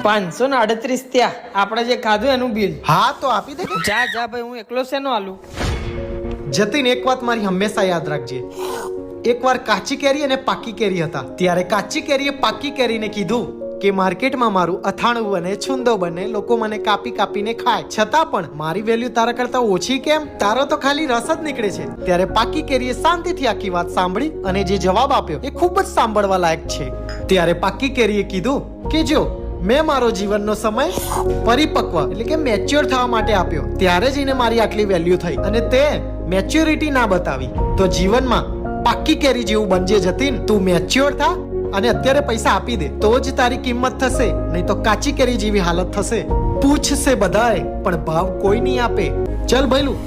538 થયા આપણે જે ખાધું એનું બિલ. હા તો આપી દે કે. જા જા ભાઈ, હું એકલો શેનો આલું. જતીન, એક વાત મારી હંમેશા યાદ રાખજે. એકવાર કાચી કેરી અને પાકી કેરી હતા. ત્યારે કાચી કેરીએ પાકી કેરીને કીધું કે માર્કેટમાં મારું અથાણું બને, છુંદો બને, લોકો મને કાપી કાપીને ખાય, છતાં પણ મારી વેલ્યુ તારા કરતા ઓછી કેમ? તારો તો ખાલી રસ જ નીકળે છે. ત્યારે પાકી કેરીએ શાંતિથી આખી વાત સાંભળી અને જે જવાબ આપ્યો એ ખૂબ જ સાંભળવા લાયક છે. ત્યારે પાકી કેરીએ કીધું કે જો મેં મારો જીવનનો સમય પરિપક્વ એટલે કે મેચ્યોર થવા માટે આપ્યો, ત્યારે જઈને મારી આટલી વેલ્યુ થઈ, અને તે મેચ્યોરિટી ના બતાવી તો જીવનમાં પાકી કેરી જેવું બનજે જતીન. તું મેચ્યોર થા અને અત્યારે પૈસા આપી દે તો જ તારી કિંમત થશે, નહીં તો કાચી કેરી જેવી હાલત થશે. પૂછશે બધાય પણ ભાવ કોઈ નહીં આપે. ચલ ભઈલું.